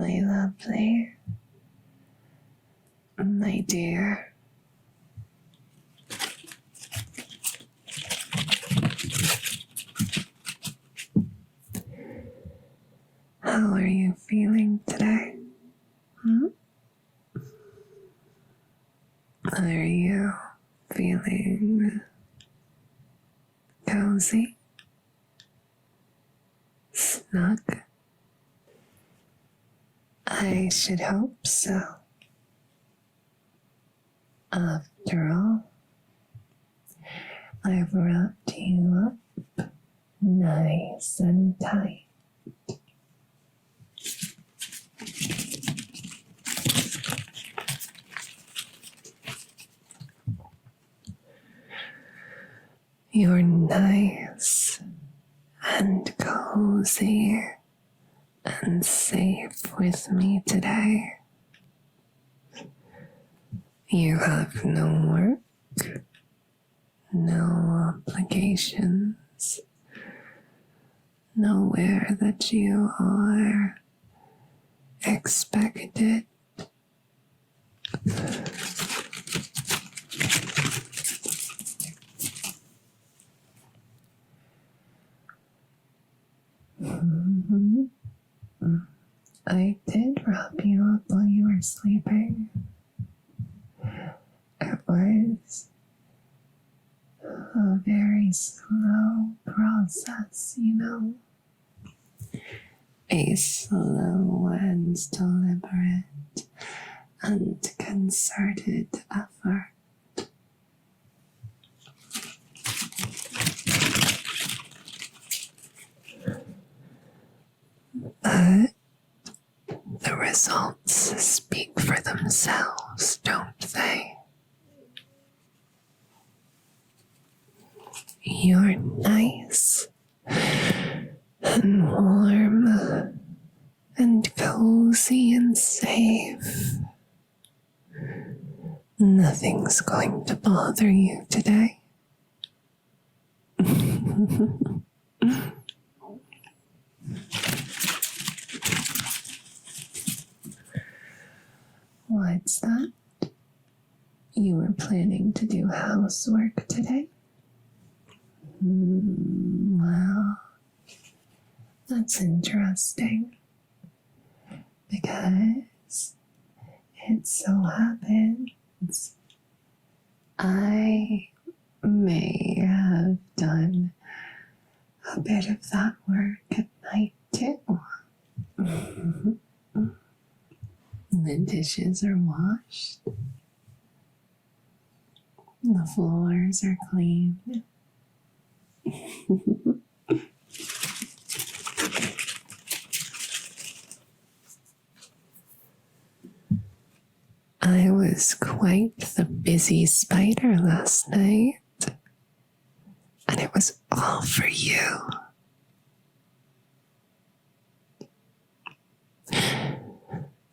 my lovely, my dear. How are you feeling today? Are you feeling cozy? Snug? I should hope so. After all, I've wrapped you up nice and tight. You're nice and cozy and safe with me today. You have no work, no obligations, nowhere that you are expected. I did wrap you up while you were sleeping. It was a very slow process, you know. A slow and deliberate and concerted effort. But the results speak for themselves, don't they? You're nice and warm and cozy and safe. Nothing's going to bother you today. What's that? You were planning to do housework today? Well, that's interesting, because it so happens I may have done a bit of that work at night too. The dishes are washed. The floors are clean. I was quite the busy spider last night, and it was all for you.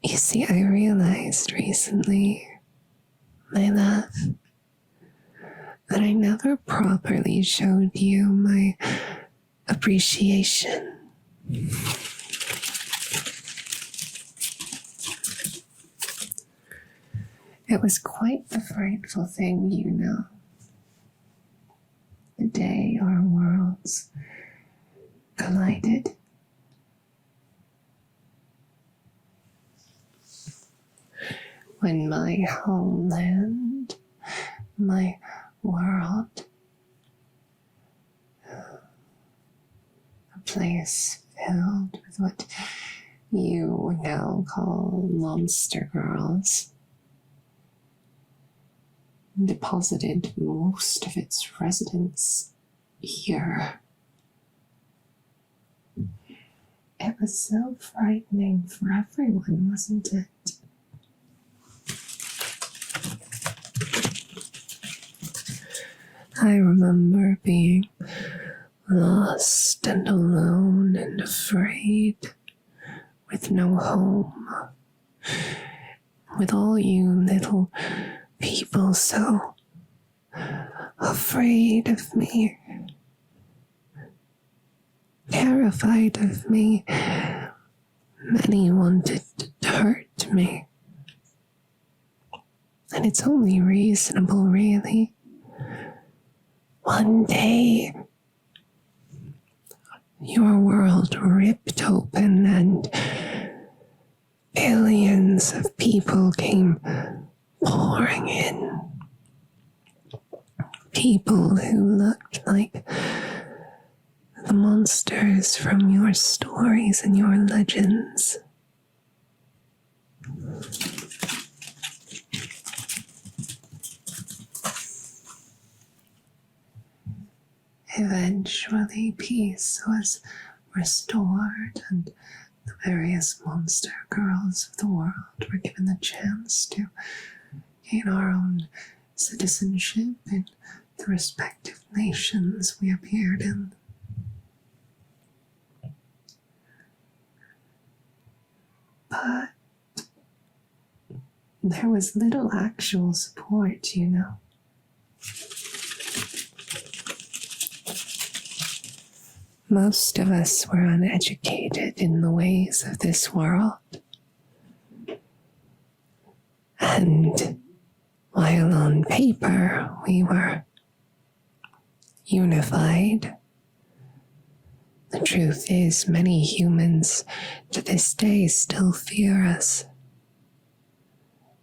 You see, I realized recently, my love, that I never properly showed you my appreciation. It was quite the frightful thing, you know. The day our worlds collided. When my homeland, my world, a place filled with what you now call monster girls, deposited most of its residents here. It was so frightening for everyone, wasn't it? I remember being lost and alone and afraid, with no home, with all you little people so afraid of me, terrified of me, many wanted to hurt me. And it's only reasonable, really. One day, your world ripped open and billions of people came pouring in. People who looked like the monsters from your stories and your legends. Eventually, peace was restored, and the various monster girls of the world were given the chance to gain our own citizenship in the respective nations we appeared in. But there was little actual support, you know. Most of us were uneducated in the ways of this world. And while on paper we were unified, the truth is many humans to this day still fear us.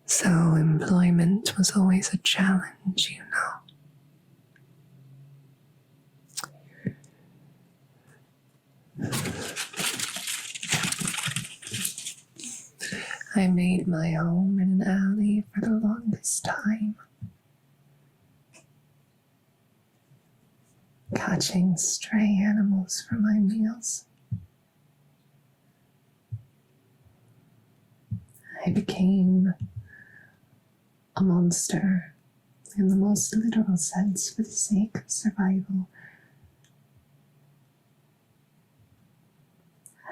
So employment was always a challenge, you know. I made my home in an alley for the longest time, catching stray animals for my meals. I became a monster in the most literal sense for the sake of survival.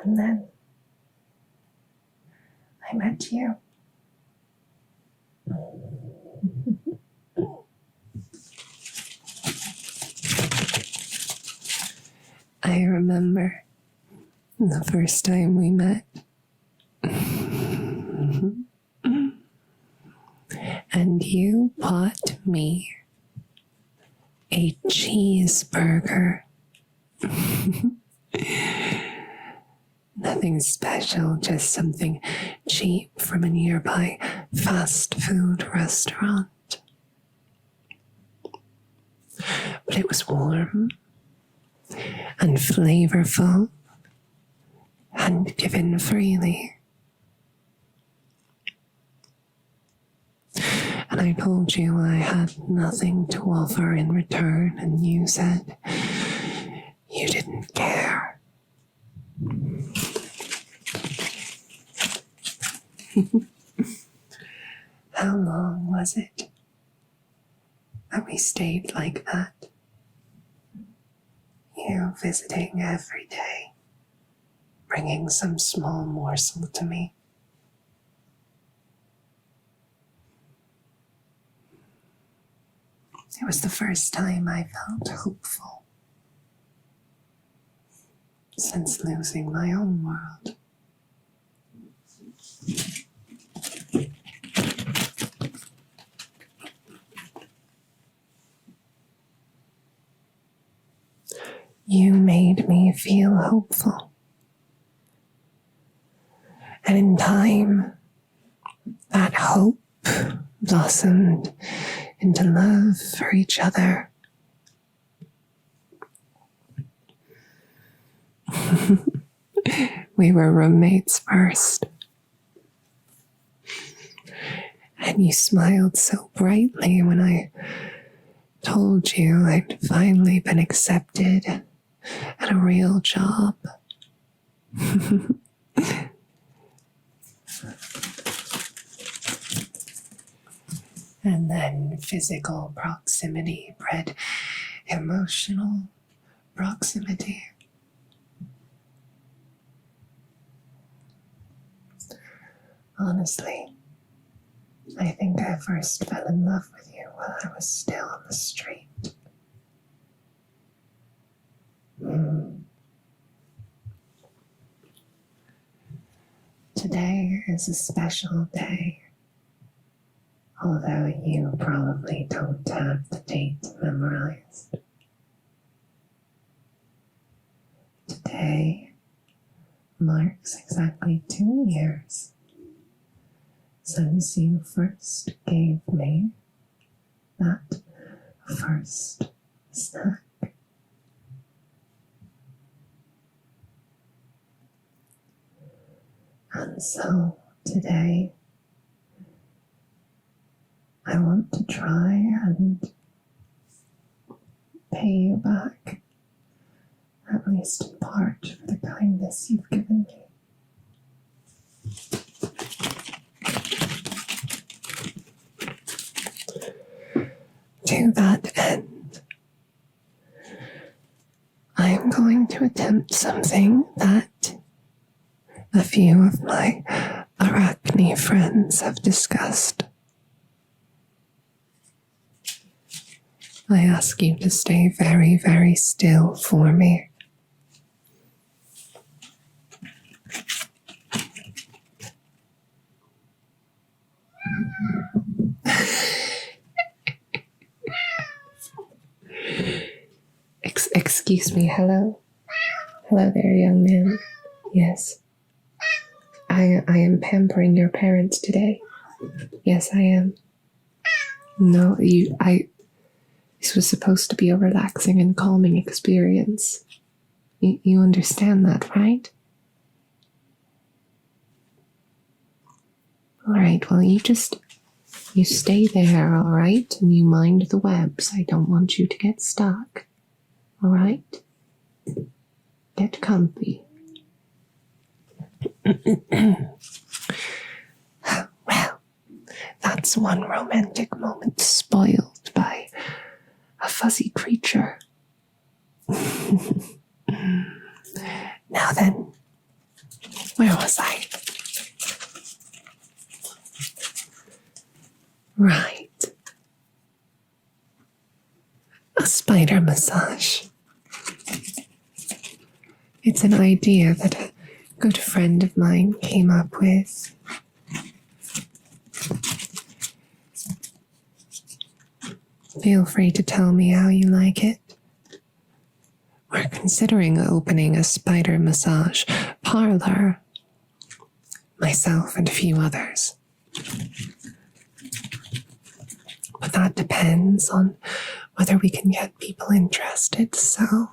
And then I met you. I remember the first time we met. And you bought me a cheeseburger. Nothing special, just something cheap from a nearby fast food restaurant. But it was warm and flavorful and given freely. And I told you I had nothing to offer in return, and you said you didn't care. How long was it that we stayed like that? You visiting every day, bringing some small morsel to me. It was the first time I felt hopeful since losing my own world. You made me feel hopeful. And in time, that hope blossomed into love for each other. We were roommates first. And you smiled so brightly when I told you I'd finally been accepted at a real job. And then physical proximity bred emotional proximity. Honestly, I think I first fell in love with you while I was still on the street. Today is a special day, although you probably don't have the date memorized. Today marks exactly 2 years since you first gave me that first snack. And so today, I want to try and pay you back, at least in part, for the kindness you've given me. To that end, I am going to attempt something that a few of my arachne friends have discussed. I ask you to stay very, very still for me. Excuse me, hello? Hello there, young man. Yes. I am pampering your parents today. Yes, I am. No, this was supposed to be a relaxing and calming experience. You understand that, right? Alright, well, you stay there, alright? And you mind the webs. I don't want you to get stuck. Alright? Get comfy. Well, that's one romantic moment spoiled by a fuzzy creature. Now then, where was I? Right. A spider massage. It's an idea that a good friend of mine came up with. Feel free to tell me how you like it. We're considering opening a spider massage parlor. Myself and a few others. But that depends on whether we can get people interested, so...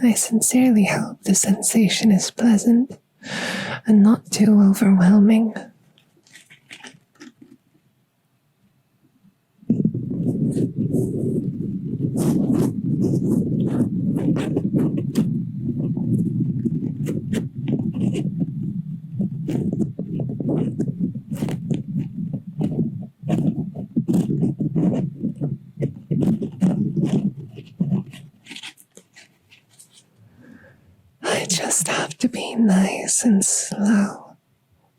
I sincerely hope the sensation is pleasant and not too overwhelming. I just have to be nice and slow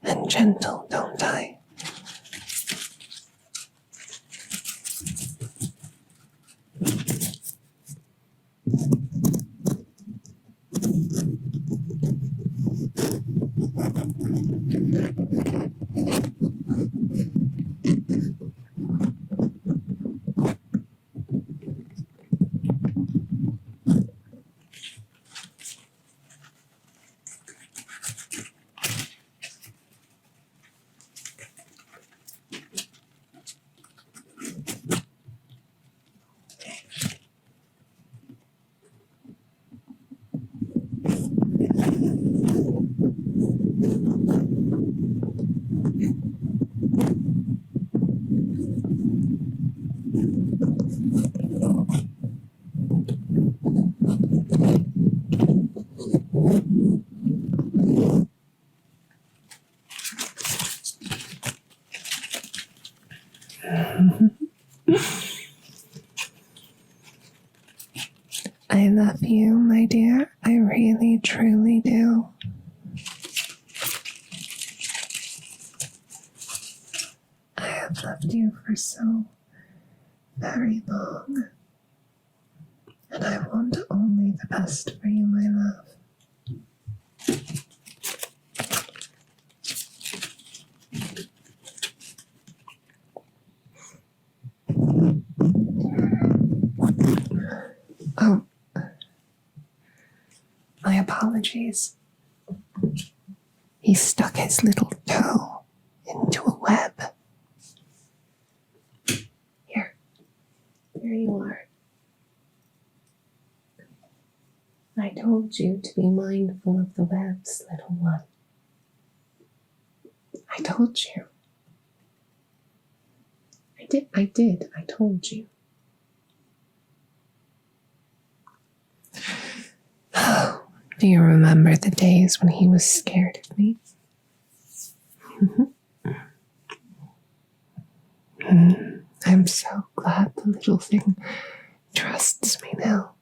and gentle, don't I? I love you, my dear. I really, truly do. I have loved you for so very long, and I want only the best for you, my love. Oh, my apologies. He stuck his little toe into a web. Here you are. I told you to be mindful of the webs, little one. I told you. I told you. Do you remember the days when he was scared of me? I'm so glad the little thing trusts me now.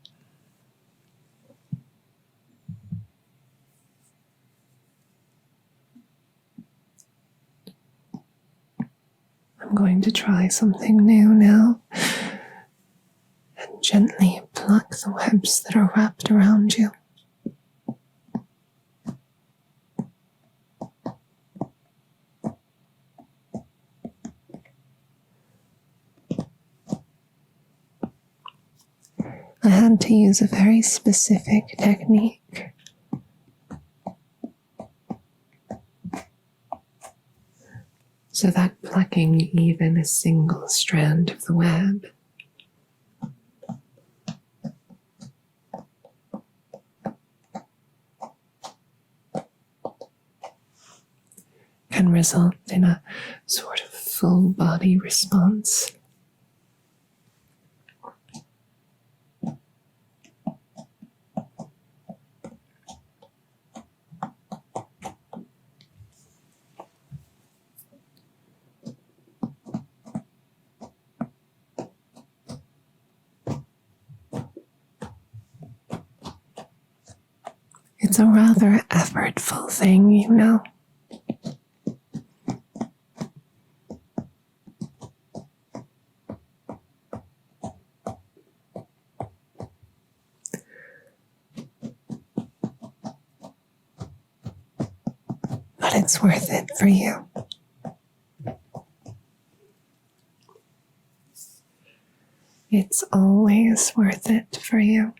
I'm going to try something new now and gently pluck the webs that are wrapped around you. I had to use a very specific technique. So that plucking even a single strand of the web can result in a sort of full body response. It's a rather effortful thing, you know. But it's worth it for you. It's always worth it for you.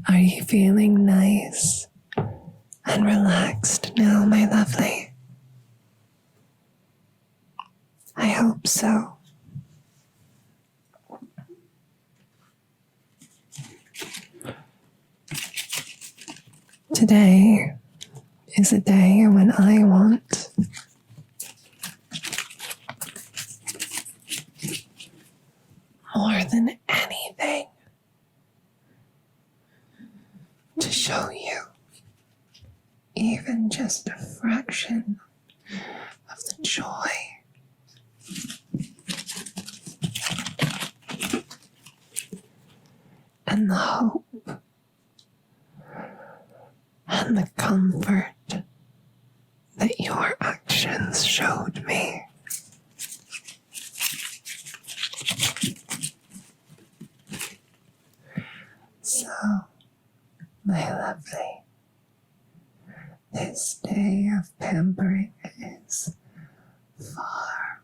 Are you feeling nice and relaxed now, my lovely? I hope so. Today is a day when I want more than anything to show you even just a fraction of the joy and the hope comfort that your actions showed me. So, my lovely, this day of pampering is far